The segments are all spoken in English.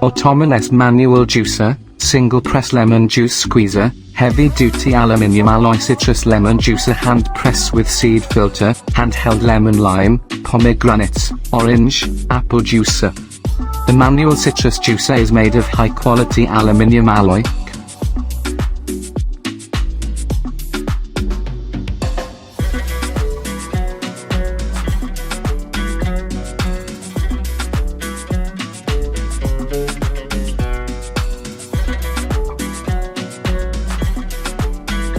Automoness manual juicer, single press lemon juice squeezer, heavy duty aluminium alloy citrus lemon juicer hand press with seed filter, handheld lemon lime, pomegranates, orange, apple juicer. The manual citrus juicer is made of high quality aluminium alloy.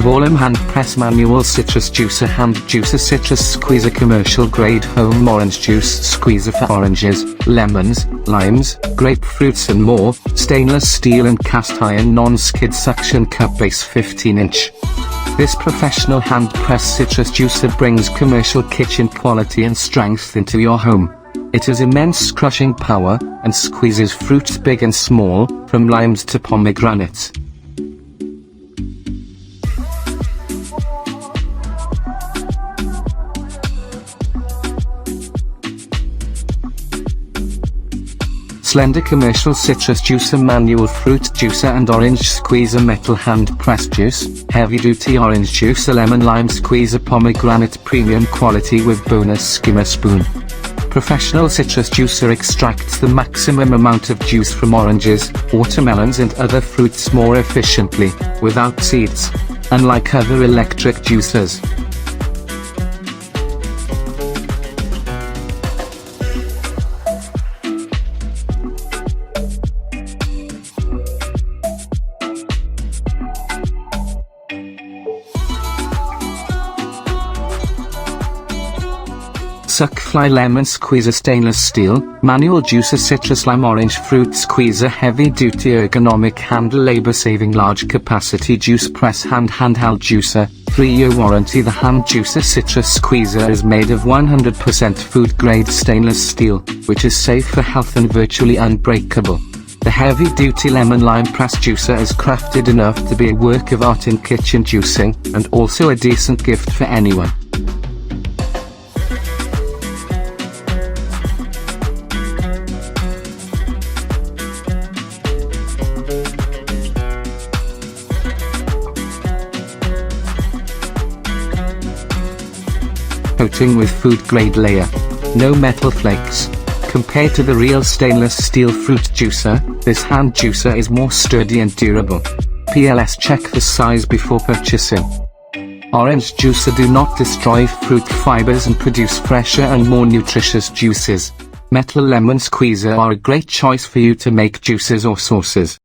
Vollum hand press manual citrus juicer hand juicer citrus squeezer commercial grade home orange juice squeezer for oranges, lemons, limes, grapefruits and more, stainless steel and cast iron non-skid suction cup base 15-inch. This professional hand press citrus juicer brings commercial kitchen quality and strength into your home. It has immense crushing power, and squeezes fruits big and small, from limes to pomegranates. Slendor commercial citrus juicer manual fruit juicer and orange squeezer metal hand press juice, heavy duty orange juicer lemon lime squeezer pomegranate premium quality with bonus skimmer spoon. Professional citrus juicer extracts the maximum amount of juice from oranges, watermelons and other fruits more efficiently, without seeds, unlike other electric juicers. SUCCFLY lemon squeezer stainless steel, manual juicer citrus lime orange fruit squeezer heavy duty ergonomic handle labor saving large capacity juice press handheld juicer, 3-year warranty. The hand juicer citrus squeezer is made of 100% food grade stainless steel, which is safe for health and virtually unbreakable. The heavy duty lemon lime press juicer is crafted enough to be a work of art in kitchen juicing, and also a decent gift for anyone. Coating with food grade layer. No metal flakes. Compared to the real stainless steel fruit juicer, this hand juicer is more sturdy and durable. PLS check the size before purchasing. Orange juicer do not destroy fruit fibers and produce fresher and more nutritious juices. Metal lemon squeezer are a great choice for you to make juices or sauces.